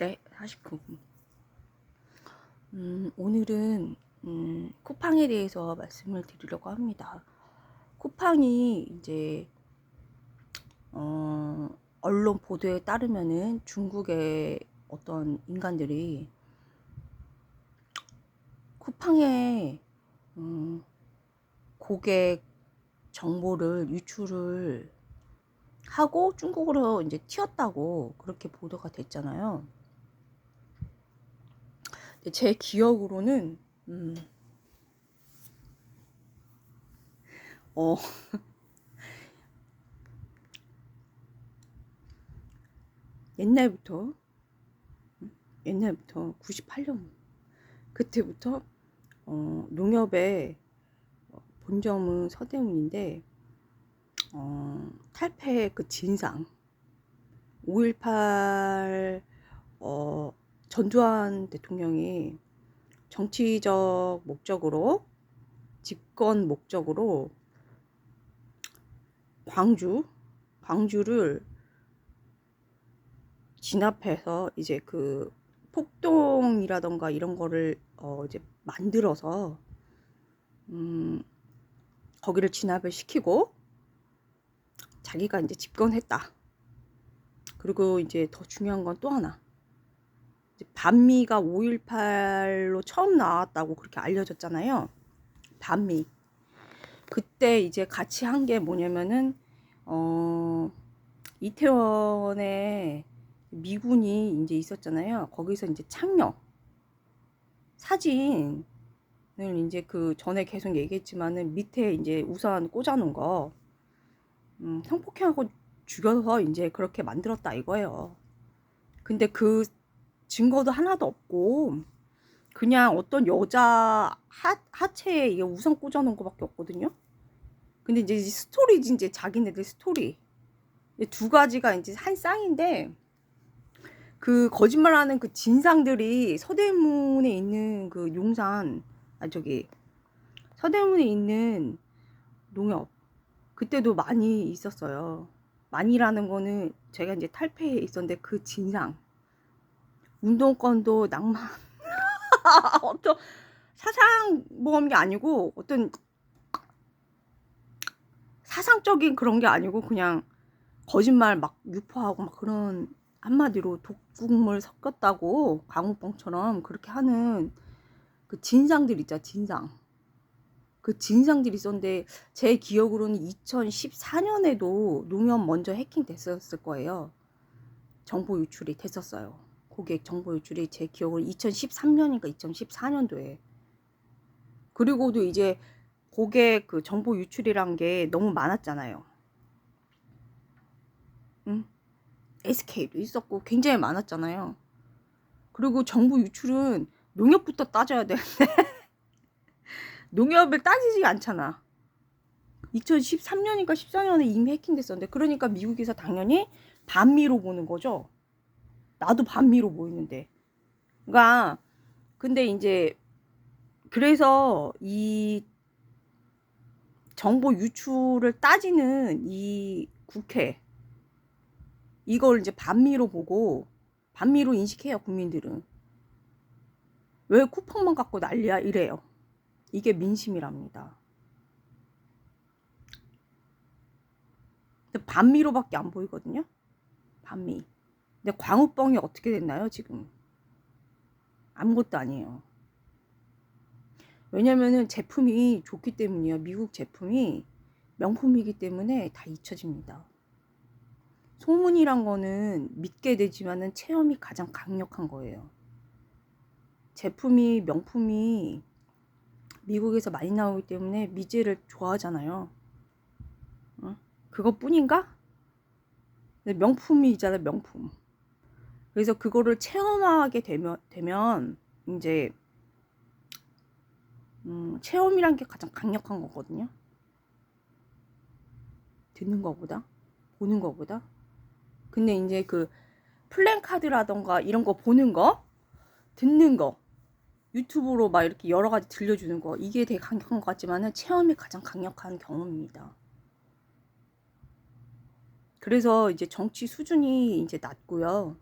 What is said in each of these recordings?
네, 49분. 오늘은 쿠팡에 대해서 말씀을 드리려고 합니다. 쿠팡이 이제 언론 보도에 따르면은 중국의 어떤 인간들이 쿠팡에 고객 정보를 유출을 하고 중국으로 이제 튀었다고 그렇게 보도가 됐잖아요. 제 기억으로는 어, 옛날부터 98년 그때부터 농협의 본점은 서대문인데 탈패의 그 진상 5.18 전두환 대통령이 정치적 목적으로 집권 목적으로 광주를 진압해서 이제 그 폭동이라던가 이런 거를 이제 만들어서 거기를 진압을 시키고 자기가 이제 집권했다. 그리고 이제 더 중요한 건 또 하나. 반미가 5.18로 처음 나왔다고 그렇게 알려졌잖아요. 반미. 그때 이제 같이 한 게 뭐냐면은 이태원에 미군이 이제 있었잖아요. 거기서 이제 창녀 사진을 이제 그 전에 계속 얘기했지만은 밑에 이제 우산 꽂아놓은 거 성폭행하고 죽여서 이제 그렇게 만들었다 이거예요. 근데 그 증거도 하나도 없고 그냥 어떤 여자 하체에 이게 우산 꽂아놓은 거밖에 없거든요. 근데 이제 스토리지, 이제 자기네들 스토리. 두 가지가 이제 한 쌍인데, 그 거짓말하는 그 진상들이 서대문에 있는 그 용산, 서대문에 있는 농협. 그때도 많이 있었어요. 많이라는 거는 제가 이제 탈패에 있었는데 그 진상. 운동권도 낭만. 어떤 사상 게 아니고 어떤 사상적인 그런 게 아니고 그냥 거짓말 막 유포하고 막 그런, 한마디로 독국물 섞였다고 광우병처럼 그렇게 하는 그 진상들 있죠. 진상. 그 진상들이 있었는데 제 기억으로는 2014년에도 농협 먼저 해킹 됐었을 거예요. 정보 유출이 됐었어요. 고객 정보 유출이 제 기억으로 2013년인가 2014년도에. 그리고도 이제 고객 그 정보 유출이란 게 너무 많았잖아요. 응? SK도 있었고 굉장히 많았잖아요. 그리고 정보 유출은 농협부터 따져야 되는데 농협을 따지지 않잖아. 2013년인가 14년에 이미 해킹됐었는데, 그러니까 미국에서 당연히 반미로 보는 거죠. 나도 반미로 보이는데. 그러니까 근데 이제 그래서 이 정보 유출을 따지는 이 국회, 이걸 이제 반미로 보고 반미로 인식해요. 국민들은 왜 쿠팡만 갖고 난리야 이래요. 이게 민심이랍니다. 근데 반미로밖에 안 보이거든요. 반미. 근데 광우병이 어떻게 됐나요 지금? 아무것도 아니에요. 왜냐면은 제품이 좋기 때문이에요. 미국 제품이 명품이기 때문에 다 잊혀집니다. 소문이란 거는 믿게 되지만은 체험이 가장 강력한 거예요. 제품이, 명품이 미국에서 많이 나오기 때문에 미제를 좋아하잖아요. 그것뿐인가? 명품이잖아요. 명품. 그래서 그거를 체험하게 되면 이제 체험이란 게 가장 강력한 거거든요. 듣는 거보다, 보는 거보다. 근데 이제 그 플랜카드라던가 이런 거 보는 거, 듣는 거, 유튜브로 막 이렇게 여러 가지 들려주는 거, 이게 되게 강력한 것 같지만은 체험이 가장 강력한 경험입니다. 그래서 이제 정치 수준이 이제 낮고요.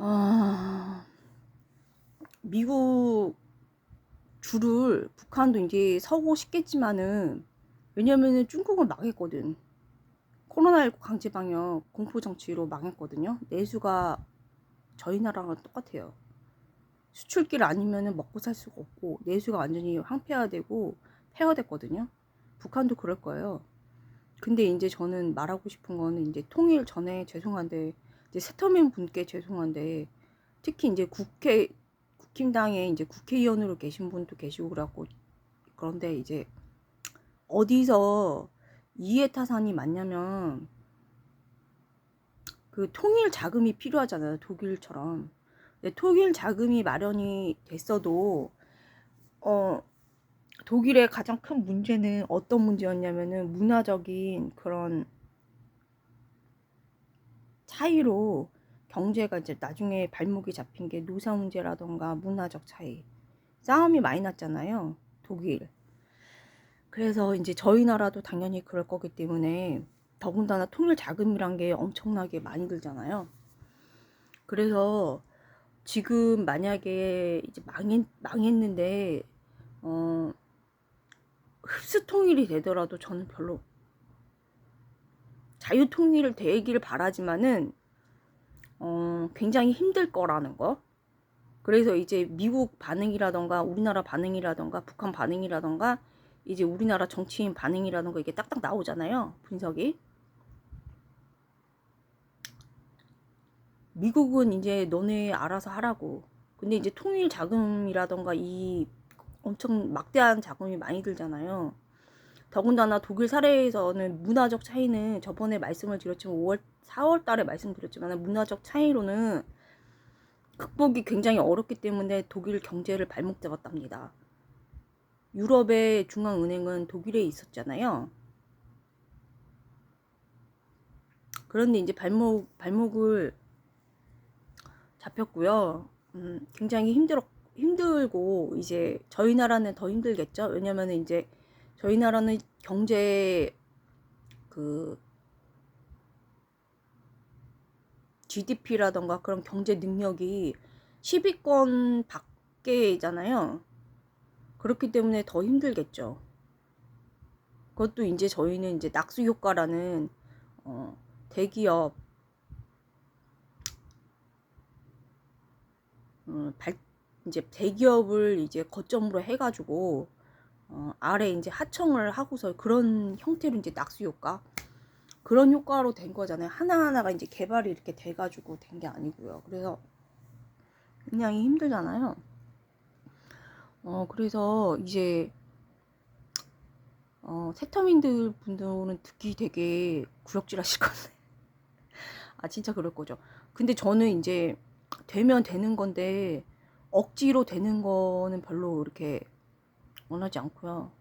아, 미국 줄을 북한도 이제 서고 싶겠지만은, 왜냐면은 중국은 망했거든. 코로나19 강제방역 공포정치로 망했거든요. 내수가 저희 나라랑 똑같아요. 수출길 아니면은 먹고 살 수가 없고, 내수가 완전히 황폐화되고 폐화됐거든요. 북한도 그럴 거예요. 근데 이제 저는 말하고 싶은 거는, 이제 통일 전에 죄송한데, 이제 세터민 분께 죄송한데, 특히 이제 국힘당에 이제 국회의원으로 계신 분도 계시고 그래갖고, 그런데 이제 어디서 이해타산이 맞냐면, 그 통일 자금이 필요하잖아요. 독일처럼. 근데 독일 자금이 마련이 됐어도, 독일의 가장 큰 문제는 어떤 문제였냐면은, 문화적인 그런 차이로 경제가 이제 나중에 발목이 잡힌 게 노사 문제라던가 문화적 차이. 싸움이 많이 났잖아요. 독일. 그래서 이제 저희 나라도 당연히 그럴 거기 때문에, 더군다나 통일 자금이란 게 엄청나게 많이 들잖아요. 그래서 지금 만약에 이제 망했는데, 흡수 통일이 되더라도 저는 별로 자유 통일을 되기를 바라지만은, 굉장히 힘들 거라는 거. 그래서 이제 미국 반응이라던가 우리나라 반응이라던가 북한 반응이라던가 이제 우리나라 정치인 반응이라던가 이게 딱딱 나오잖아요. 분석이. 미국은 이제 너네 알아서 하라고. 근데 이제 통일 자금이라던가 이 엄청 막대한 자금이 많이 들잖아요. 더군다나 독일 사례에서는 문화적 차이는, 저번에 말씀을 드렸지만 4월 달에 말씀드렸지만, 문화적 차이로는 극복이 굉장히 어렵기 때문에 독일 경제를 발목 잡았답니다. 유럽의 중앙은행은 독일에 있었잖아요. 그런데 이제 발목을 잡혔고요. 굉장히 힘들고, 이제 저희 나라는 더 힘들겠죠. 왜냐면 이제 저희 나라는 경제 그 GDP라던가 그런 경제 능력이 10위권 밖에잖아요. 그렇기 때문에 더 힘들겠죠. 그것도 이제 저희는 이제 낙수 효과라는 대기업 이제 대기업을 이제 거점으로 해가지고 아래 이제 하청을 하고서 그런 형태로 이제 낙수 효과, 그런 효과로 된 거잖아요. 하나하나가 이제 개발이 이렇게 돼가지고 된 게 아니고요. 그래서 굉장히 힘들잖아요. 그래서 이제 세터민들 분들은 듣기 되게 구역질하실 건데, 아 진짜 그럴 거죠. 근데 저는 이제 되면 되는 건데, 억지로 되는 거는 별로 이렇게 원하지 않고요.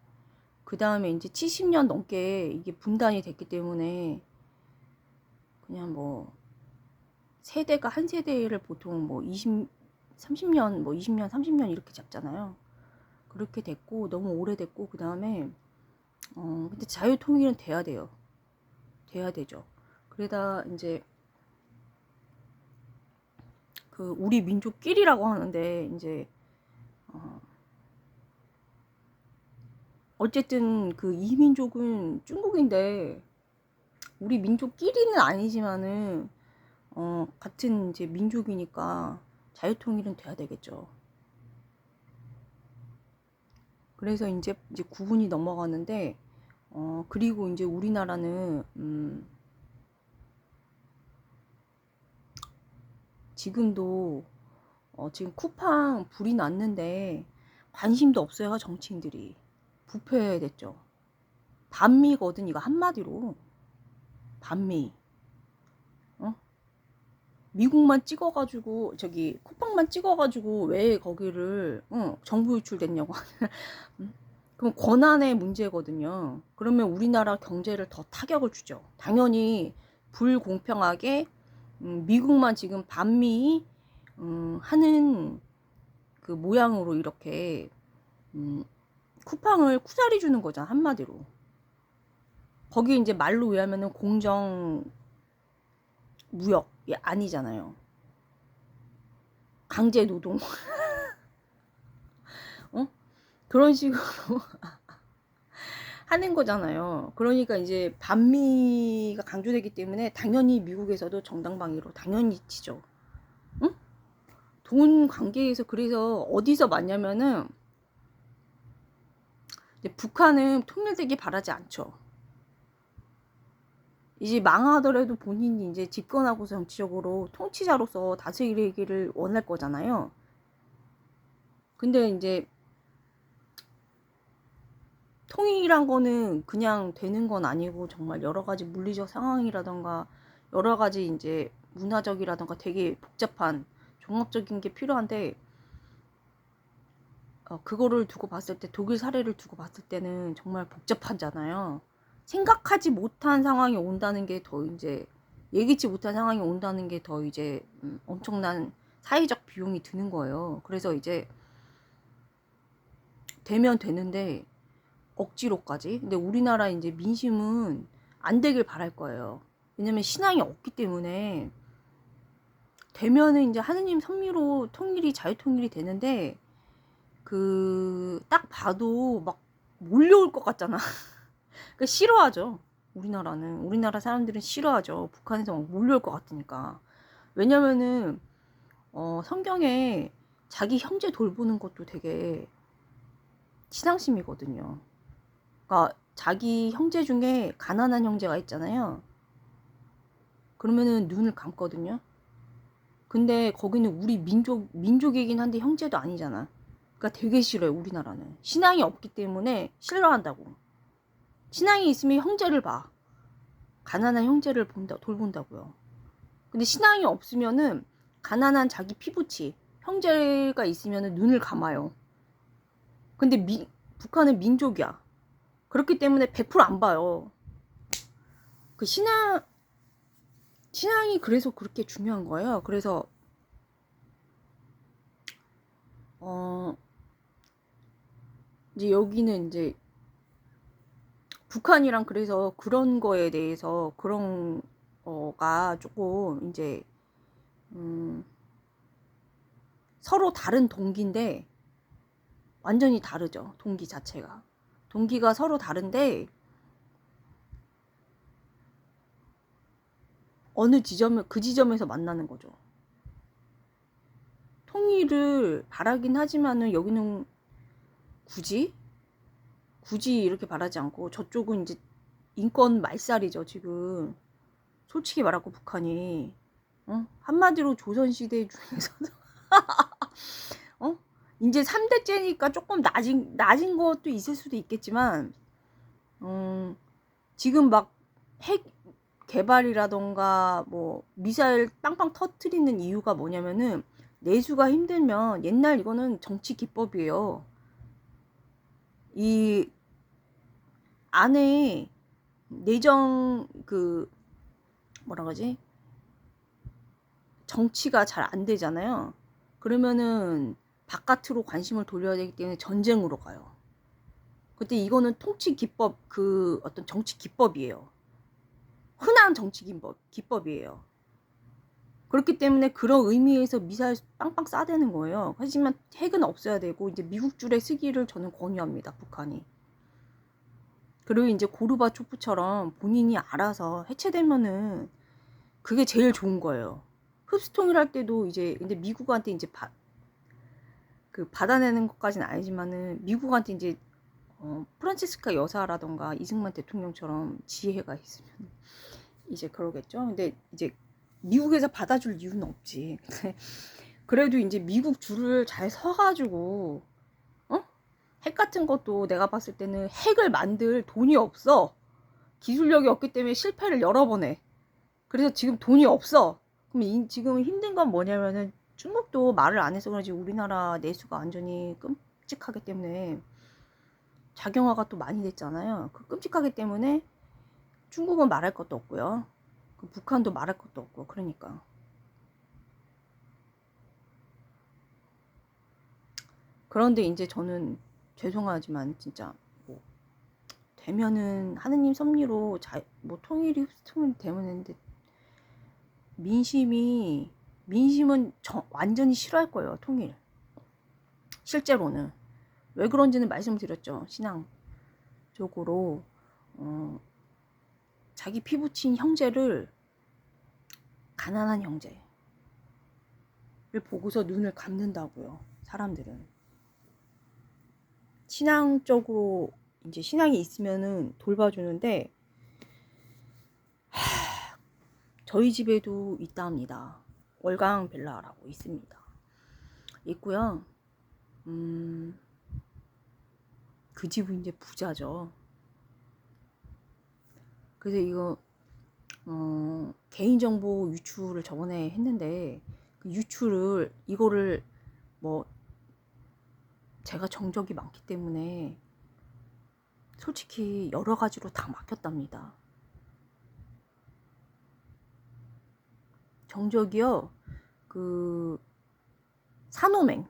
그 다음에 이제 70년 넘게 이게 분단이 됐기 때문에, 그냥 뭐 세대가 한 세대를 보통 뭐 30년, 뭐 20년, 30년 이렇게 잡잖아요. 그렇게 됐고 너무 오래됐고, 그 다음에 근데 자유 통일은 돼야 돼요. 돼야 되죠. 그러다 이제 그 우리 민족끼리라고 하는데, 이제 어쨌든 그 이민족은 중국인데, 우리 민족끼리는 아니지만은 같은 이제 민족이니까 자유 통일은 돼야 되겠죠. 그래서 이제 9분이 넘어가는데, 그리고 이제 우리나라는 지금도 지금 쿠팡 불이 났는데 관심도 없어요. 정치인들이 부패됐죠. 반미거든, 이거 한마디로. 반미. 미국만 찍어가지고, 저기 쿠팡만 찍어가지고 왜 거기를 정부 유출됐냐고. 그럼 권한의 문제거든요. 그러면 우리나라 경제를 더 타격을 주죠. 당연히 불공평하게 미국만 지금 반미 하는 그 모양으로 이렇게 쿠팡을 쿠사리 주는 거잖아, 한마디로. 거기 이제 말로 의하면은 공정 무역이 아니잖아요. 강제 노동 어? 그런 식으로 하는 거잖아요. 그러니까 이제 반미가 강조되기 때문에 당연히 미국에서도 정당방위로 당연히 치죠. 응? 돈 관계에서 그래서 어디서 맞냐면은 이제 북한은 통일되기 바라지 않죠. 이제 망하더라도 본인이 이제 집권하고 정치적으로 통치자로서 다스리기를 원할 거잖아요. 근데 이제 통일이란 거는 그냥 되는 건 아니고 정말 여러 가지 물리적 상황이라던가 여러 가지 이제 문화적이라던가 되게 복잡한 종합적인 게 필요한데 그거를 두고 봤을 때 독일 사례를 두고 봤을 때는 정말 복잡하잖아요. 생각하지 못한 상황이 온다는 게 더 이제 예기치 못한 상황이 온다는 게 더 이제 엄청난 사회적 비용이 드는 거예요. 그래서 이제 되면 되는데 억지로까지. 근데 우리나라 이제 민심은 안 되길 바랄 거예요. 왜냐면 신앙이 없기 때문에 되면은 이제 하느님 섭리로 통일이 자유통일이 되는데 딱 봐도 막 몰려올 것 같잖아. 그러니까 싫어하죠. 우리나라 사람들은 싫어하죠. 북한에서 막 몰려올 것 같으니까. 왜냐면은 성경에 자기 형제 돌보는 것도 되게 신앙심이거든요. 그러니까 자기 형제 중에 가난한 형제가 있잖아요. 그러면은 눈을 감거든요. 근데 거기는 우리 민족이긴 한데 형제도 아니잖아. 그러니까 되게 싫어요, 우리나라는. 신앙이 없기 때문에 싫어한다고. 신앙이 있으면 형제를 봐. 가난한 형제를 돌본다고요. 근데 신앙이 없으면은 가난한 자기 피부치, 형제가 있으면은 눈을 감아요. 근데 북한은 민족이야. 그렇기 때문에 100%안 봐요. 그 신앙이 그래서 그렇게 중요한 거예요. 그래서 이제 여기는 이제 북한이랑 그래서 그런 거에 대해서 그런 거가 조금 이제 서로 다른 동기인데 완전히 다르죠. 동기 자체가. 동기가 서로 다른데 어느 지점에 그 지점에서 만나는 거죠. 통일을 바라긴 하지만은 여기는 굳이 이렇게 바라지 않고 저쪽은 이제 인권 말살이죠. 지금 솔직히 말하고 북한이 한마디로 조선시대 중에서도 이제 3대째니까 조금 낮은 것도 있을 수도 있겠지만 지금 막 핵 개발이라던가 뭐 미사일 빵빵 터트리는 이유가 뭐냐면은 내수가 힘들면 옛날 이거는 정치 기법이에요. 이 안에 내정 뭐라 그러지? 정치가 잘 안 되잖아요. 그러면은 바깥으로 관심을 돌려야 되기 때문에 전쟁으로 가요. 근데 이거는 통치 기법 어떤 정치 기법이에요. 흔한 정치 기법이에요. 그렇기 때문에 그런 의미에서 미사일 빵빵 쏴대는 거예요. 하지만 핵은 없어야 되고 이제 미국 줄에 쓰기를 저는 권유합니다. 북한이. 그리고 이제 고르바초프처럼 본인이 알아서 해체되면은 그게 제일 좋은 거예요. 흡수통일할 때도 이제 근데 미국한테 이제 받아내는 것까지는 아니지만은 미국한테 이제 프란치스카 여사라던가 이승만 대통령처럼 지혜가 있으면 이제 그러겠죠. 근데 이제 미국에서 받아줄 이유는 없지. 그래도 이제 미국 줄을 잘 서가지고 핵 같은 것도 내가 봤을 때는 핵을 만들 돈이 없어. 기술력이 없기 때문에 실패를 여러 번 해. 그래서 지금 돈이 없어. 그럼 지금 힘든 건 뭐냐면은 중국도 말을 안 해서 그런지 우리나라 내수가 완전히 끔찍하기 때문에 작용화가 또 많이 됐잖아요. 그 끔찍하기 때문에 중국은 말할 것도 없고요. 북한도 말할 것도 없고 그러니까. 그런데 이제 저는 죄송하지만 진짜 뭐 되면은 하느님 섭리로 뭐 통일이 되면 되는데 민심이 민심은 완전히 싫어할 거예요. 통일. 실제로는. 왜 그런지는 말씀드렸죠. 신앙적으로 자기 피부친 형제를, 가난한 형제를 보고서 눈을 감는다고요. 사람들은. 신앙적으로 이제 신앙이 있으면은 돌봐주는데, 저희 집에도 있답니다. 월강 벨라라고 있습니다. 있고요. 그 집은 이제 부자죠. 그래서 이거 개인정보 유출을 저번에 했는데, 그 유출을 이거를 뭐 제가 정적이 많기 때문에 솔직히 여러 가지로 다 막혔답니다. 정적이요. 그 산호맹,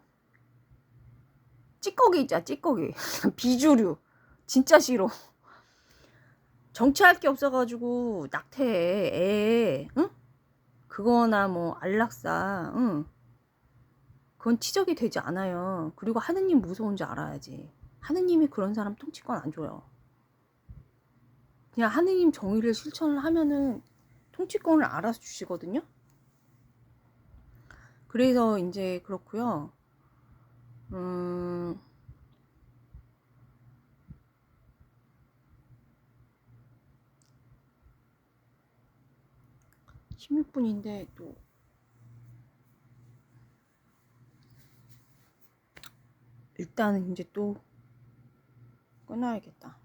찌꺼기 있자, 찌꺼기. 비주류. 진짜 싫어. 정치할 게 없어가지고 낙태해. 애, 응? 그거나 뭐 안락사, 응? 그건 치적이 되지 않아요. 그리고 하느님 무서운지 알아야지. 하느님이 그런 사람 통치권 안 줘요. 그냥 하느님 정의를 실천을 하면은 통치권을 알아서 주시거든요. 그래서 이제 그렇고요. 16분인데 또 일단은 이제 또 끊어야겠다.